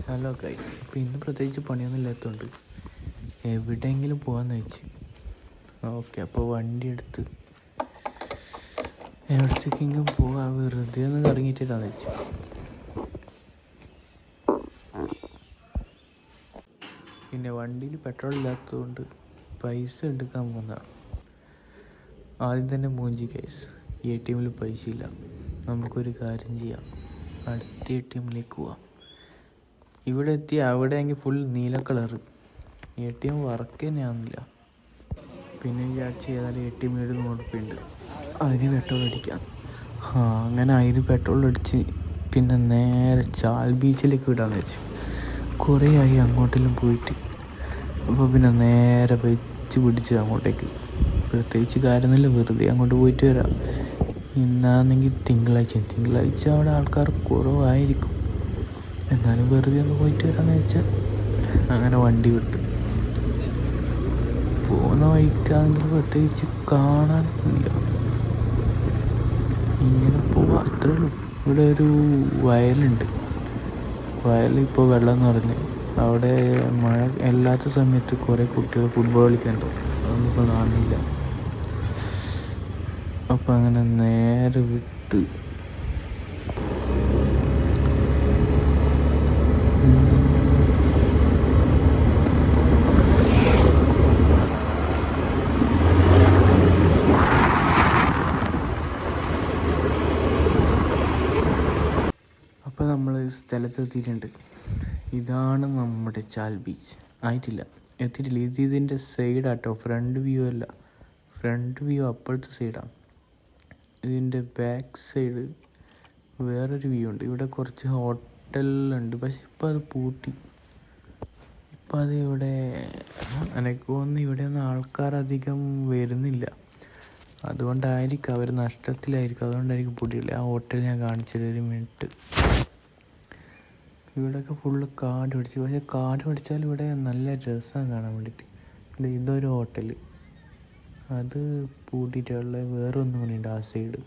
Hello കൈ. അപ്പോൾ ഇന്ന് പ്രത്യേകിച്ച് പണിയൊന്നും ഇല്ലാത്തതുകൊണ്ട് എവിടെയെങ്കിലും പോകാമെന്ന് വെച്ച്. ഓക്കെ, അപ്പോൾ വണ്ടി എടുത്ത് എവിടത്തേക്കെങ്കിലും പോകാൻ വെറുതെ ഒന്ന് കറങ്ങിയിട്ടാന്ന് വെച്ചു. പിന്നെ വണ്ടിയിൽ പെട്രോൾ ഇല്ലാത്തതുകൊണ്ട് പൈസ എടുക്കാൻ പോകുന്നതാണ്. ആദ്യം തന്നെ മൂഞ്ചി കേസ്, ATM പൈസ ഇല്ല. നമുക്കൊരു കാര്യം ചെയ്യാം, അടുത്ത ATMലേക്ക് പോവാം. ഇവിടെ എത്തി അവിടെയെങ്കിൽ ഫുൾ നീല കളറ്, ATM വർക്ക് തന്നെയാവുന്നില്ല. പിന്നെ വിചാരിച്ച് ഏതായാലും ATM കൊടുക്കുന്നുണ്ട്, അതിന് പെട്രോൾ അടിക്കാം. അങ്ങനെ അതിന് പെട്രോൾ അടിച്ച് പിന്നെ നേരെ ചാൽ ബീച്ചിലേക്ക് വിടാമെന്ന് വെച്ച്. കുറേ ആയി അങ്ങോട്ടെല്ലാം പോയിട്ട്. അപ്പോൾ പിന്നെ നേരെ വെച്ച് പിടിച്ച് അങ്ങോട്ടേക്ക്. പ്രത്യേകിച്ച് കാര്യമൊന്നുമില്ല, വെറുതെ അങ്ങോട്ട് പോയിട്ട് വരാം. ഇന്നാണെങ്കിൽ തിങ്കളാഴ്ച അവിടെ ആൾക്കാർ കുറവായിരിക്കും, എന്നാലും വെറുതെ ഒന്ന് പോയിട്ട് വരാമെന്ന് വെച്ചാൽ അങ്ങനെ വണ്ടി വിട്ടു. പോകുന്ന വഴിക്കാണെങ്കിൽ പ്രത്യേകിച്ച് കാണാനൊന്നുമില്ല, ഇങ്ങനെ പോവാം, അത്രേ ഉള്ളൂ. ഇവിടെ ഒരു വയലുണ്ട്, വയലിപ്പോൾ വെള്ളം നിറഞ്ഞ്. അവിടെ മഴ അല്ലാത്ത സമയത്ത് കുറേ കുട്ടികൾ ഫുട്ബോൾ കളിക്കുന്നുണ്ട്, അതൊന്നും ഇപ്പോൾ കാണുന്നില്ല. അപ്പം അങ്ങനെ നേരെ വിട്ട് അപ്പോൾ നമ്മൾ സ്ഥലത്തെത്തിയിട്ടുണ്ട്. ഇതാണ് നമ്മുടെ ചാൽ ബീച്ച്. ആയിട്ടില്ല, എത്തിയിട്ടില്ല. ഇതിൻ്റെ സൈഡാട്ടോ, ഫ്രണ്ട് വ്യൂ അല്ല. ഫ്രണ്ട് വ്യൂ അപ്പോഴത്തെ സൈഡാണ്. ഇതിൻ്റെ ബാക്ക് സൈഡ് വേറൊരു വ്യൂ ഉണ്ട്. ഇവിടെ കുറച്ച് ഹോട്ടലുണ്ട്, പക്ഷെ ഇപ്പോൾ അത് പൂട്ടി. ഇപ്പം അത് ഇവിടെ എനിക്ക് തോന്നുന്നു ഇവിടെയൊന്നും ആൾക്കാരധികം വരുന്നില്ല, അതുകൊണ്ടായിരിക്കും അവർ നഷ്ടത്തിലായിരിക്കും, അതുകൊണ്ടായിരിക്കും പൂട്ടിയില്ല. ആ ഹോട്ടൽ ഞാൻ കാണിച്ചത്, ഒരു മിനിറ്റ്. ഇവിടെയൊക്കെ ഫുള്ള് കാട് പിടിച്ച്, പക്ഷേ കാട് പിടിച്ചാൽ ഇവിടെ നല്ല രസമാണ് കാണാൻ വേണ്ടിയിട്ട്. ഇതൊരു ഹോട്ടൽ, അത് പൂട്ടിയിട്ടുള്ള വേറൊന്നും കൂടിയുണ്ട് ആ സൈഡ്.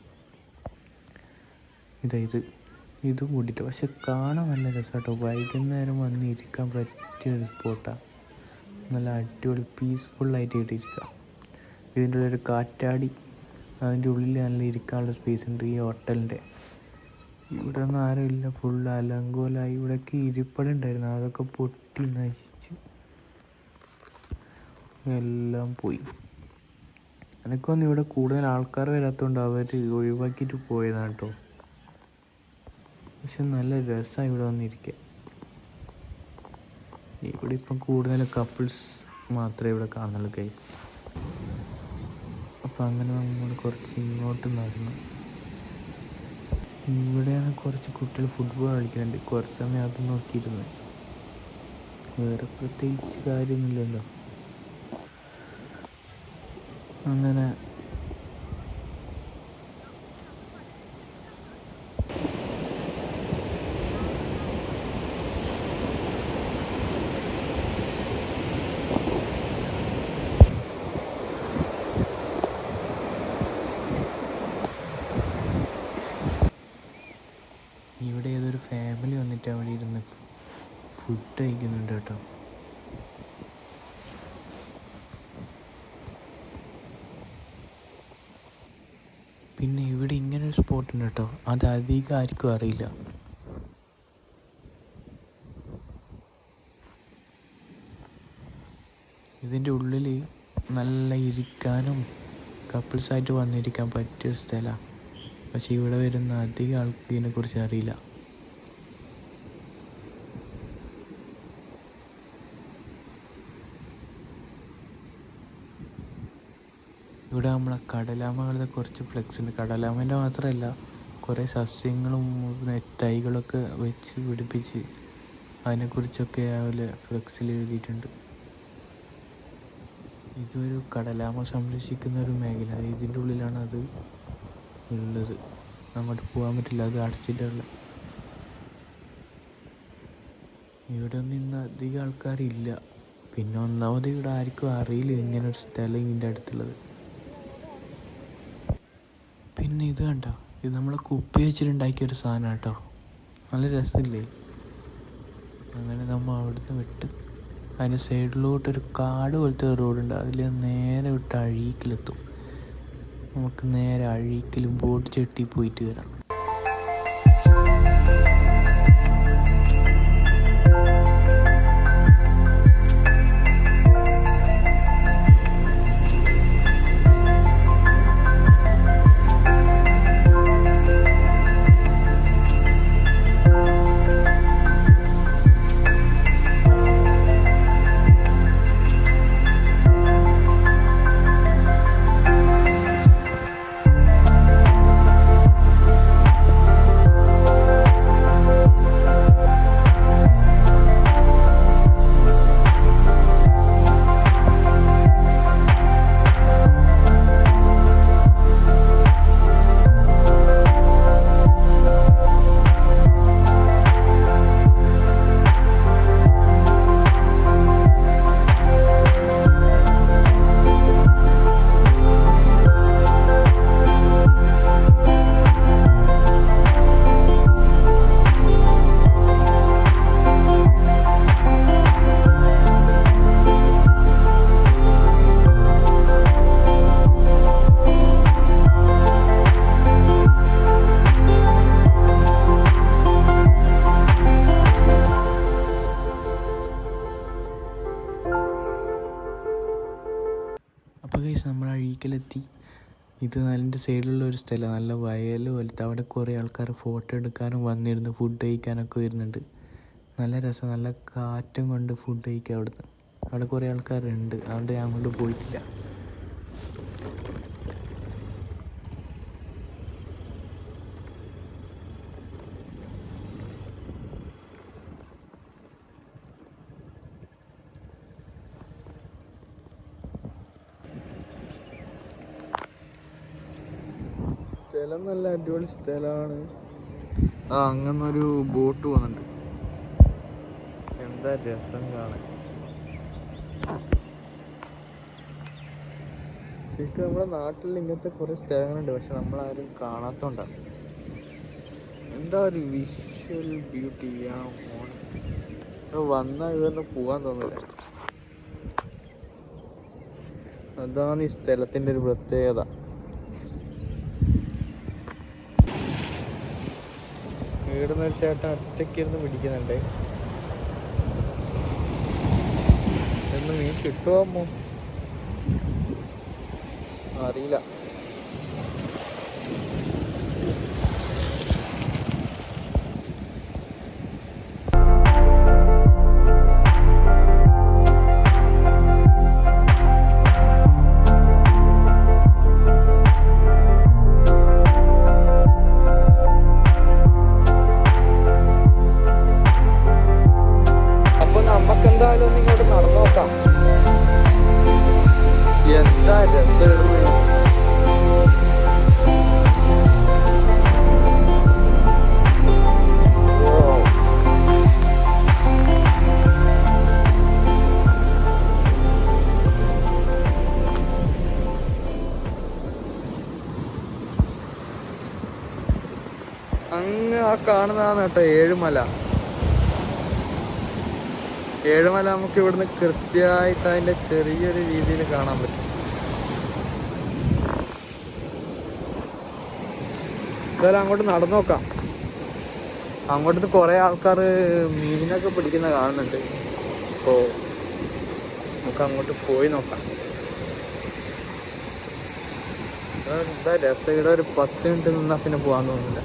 ഇത് പൂട്ടിയിട്ട്, പക്ഷെ കാണാൻ നല്ല രസം കേട്ടോ. വൈകുന്നേരം വന്ന് ഇരിക്കാൻ പറ്റിയൊരു സ്പോട്ടാണ്. നല്ല അടിപൊളി പീസ്ഫുള്ളായിട്ട് ഇരിക്കാം. ഇതിൻ്റെ ഉള്ളൊരു കാറ്റാടി, അതിൻ്റെ ഉള്ളിൽ നല്ല ഇരിക്കാനുള്ള സ്പേസ് ഉണ്ട് ഈ ഹോട്ടലിൻ്റെ. ഇവിടെ ഒന്നും ആരുമില്ല, ഫുൾ അലങ്കോലായി. ഇവിടേക്ക് ഇരിപ്പടുണ്ടായിരുന്നു, അതൊക്കെ പൊട്ടി നശിച്ച് എല്ലാം പോയി. എനിക്കൊന്നും ഇവിടെ കൂടുതൽ ആൾക്കാർ വരാത്തതുകൊണ്ട് അവർ ഒഴിവാക്കിയിട്ട് പോയതാണ് കേട്ടോ. പക്ഷെ നല്ല രസമാണ് ഇവിടെ വന്നിരിക്കുക. ഇവിടെ ഇപ്പം കൂടുതൽ കപ്പിൾസ് മാത്രമേ ഇവിടെ കാണുന്നുള്ളൂ ഗൈസ്. അപ്പം അങ്ങനെ നമ്മൾ കുറച്ച് ഇങ്ങോട്ട് നടന്നു. ഇവിടെയാണ് കുറച്ച് കുട്ടികൾ ഫുട്ബോൾ കളിക്കുന്നുണ്ട്. കുറച്ച് സമയം അത് നോക്കിയിരുന്നു, വേറെ പ്രത്യേകിച്ച് കാര്യമൊന്നുമില്ലല്ലോ. അങ്ങനെ ഇവിടെ ഏതൊരു ഫാമിലി വന്നിട്ട് അവിടെ ഇരുന്ന് ഫുഡ് കഴിക്കുന്നുണ്ട് കേട്ടോ. പിന്നെ ഇവിടെ ഇങ്ങനൊരു സ്പോട്ടുണ്ട് കേട്ടോ, അത് അധികം ആർക്കും അറിയില്ല. ഇതിൻ്റെ ഉള്ളിൽ നല്ല ഇരിക്കാനും കപ്പിൾസായിട്ട് വന്നിരിക്കാൻ പറ്റിയൊരു സ്ഥലമാണ്. പക്ഷെ ഇവിടെ വരുന്ന അധികം ആൾക്ക് ഇതിനെക്കുറിച്ച് അറിയില്ല. ഇവിടെ നമ്മളെ കടലാമകളുടെ കുറച്ച് ഫ്ലെക്സ് ഉണ്ട്. കടലാമേൻ്റെ മാത്രമല്ല, കുറേ സസ്യങ്ങളും തൈകളൊക്കെ വെച്ച് പിടിപ്പിച്ച് അതിനെക്കുറിച്ചൊക്കെ അതുപോലെ ഫ്ലെക്സിൽ എഴുതിയിട്ടുണ്ട്. ഇതൊരു കടലാമ സംരക്ഷിക്കുന്ന ഒരു മേഖല, ഇതിൻ്റെ ഉള്ളിലാണ് അത് ഉള്ളത്. അങ്ങോട്ട് പോകാൻ പറ്റില്ല, അത് അടച്ചിട്ടുള്ള. ഇവിടെ ഒന്നും ഇന്ന് അധികം ആൾക്കാരില്ല. പിന്നെ ഒന്നാമത് ഇവിടെ ആർക്കും അറിയില്ല ഇങ്ങനൊരു സ്ഥലം ഇതിൻ്റെ അടുത്തുള്ളത്. പിന്നെ ഇത് കണ്ടോ, ഇത് നമ്മളെ കുപ്പി വെച്ചിട്ടുണ്ടാക്കിയൊരു സാധനം കേട്ടോ, നല്ല രസമില്ലേ. അങ്ങനെ നമ്മൾ അവിടുന്ന് വിട്ട് അതിൻ്റെ സൈഡിലോട്ടൊരു കാട് പോലത്തെ റോഡുണ്ട്. അതിൽ നേരെ വിട്ട് അഴീക്കിലെത്തും. നമുക്ക് നേരെ അഴീക്കിലും ബോട്ട് ചെട്ടി പോയിട്ട് വരാം. അപ്പോൾ ഗൈസ് നമ്മൾ അഴീക്കലെത്തി. ഇത് അതിൻ്റെ സൈഡിലുള്ള ഒരു സ്ഥലം, നല്ല വയൽ പോലത്തെ. അവിടെ കുറേ ആൾക്കാർ ഫോട്ടോ എടുക്കാനും വന്നിരുന്ന് ഫുഡ് കഴിക്കാനൊക്കെ വരുന്നുണ്ട്. നല്ല രസം, നല്ല കാറ്റും കൊണ്ട് ഫുഡ് കഴിക്കുക അവിടുന്ന്. അവിടെ കുറേ ആൾക്കാരുണ്ട്, അതുകൊണ്ട് ഞാൻ അങ്ങോട്ട് പോയിട്ടില്ല. സ്ഥലം നല്ല അടിപൊളി സ്ഥലമാണ്. അങ്ങനൊരു ബോട്ട് പോകുന്നുണ്ട്. എന്താ രസം കാണാൻ. ശരിക്കും നമ്മുടെ നാട്ടിൽ ഇങ്ങനത്തെ കുറേ സ്ഥലങ്ങളുണ്ട്, പക്ഷെ നമ്മളാരും കാണാത്തോണ്ടാണ്. എന്താ ഒരു വിഷ്വൽ ബ്യൂട്ടി. ആ മോനെ വന്നാൽ ഇവിടുന്ന് പോകാൻ തോന്നില്ല. അതാണ് ഈ സ്ഥലത്തിൻ്റെ ഒരു പ്രത്യേകത. ഇവിടുന്ന് ഒരു ചേട്ടൻ ഒറ്റയ്ക്ക് ഇരുന്ന് പിടിക്കുന്നുണ്ട്. എന്ന് മീൻ കിട്ടുമോ അറിയില്ല. എന്താ രസം. അങ്ങ് ആ കാണുന്നതാണ് കേട്ടോ ഏഴുമല. ഏഴുമല നമുക്ക് ഇവിടുന്ന് കൃത്യമായിട്ട് അതിൻ്റെ ചെറിയൊരു രീതിയിൽ കാണാൻ പറ്റും. എന്തായാലും അങ്ങോട്ട് നടന്നു നോക്കാം. അങ്ങോട്ട് കുറേ ആൾക്കാർ മീനൊക്കെ പിടിക്കുന്ന കാണുന്നുണ്ട്. അപ്പോൾ നമുക്ക് അങ്ങോട്ട് പോയി നോക്കാം. എന്താ രസം. ഇവിടെ ഒരു 10 മിനിറ്റ് നിന്നാൽ പിന്നെ പോകാൻ തോന്നുന്നില്ല.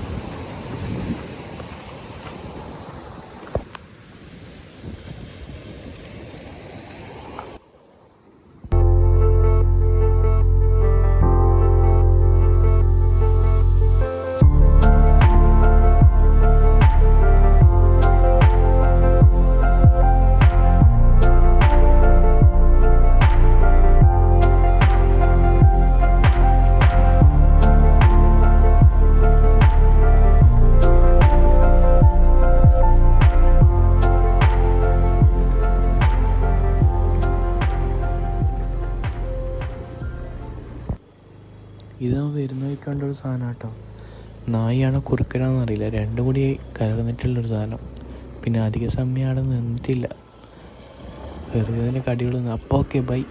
ഇതാ വരുന്ന വയ്ക്കേണ്ട ഒരു സാധനം കേട്ടോ. നായിയാണോ കുറുക്കനാണെന്ന് അറിയില്ല, രണ്ടും കൂടി കലർന്നിട്ടുള്ളൊരു സാധനം. പിന്നെ അധിക സമയം അവിടെ നിന്നിട്ടില്ല, വെറുതെ അതിൻ്റെ കടികളൊന്നും. അപ്പോൾ ഓക്കെ, ബൈ.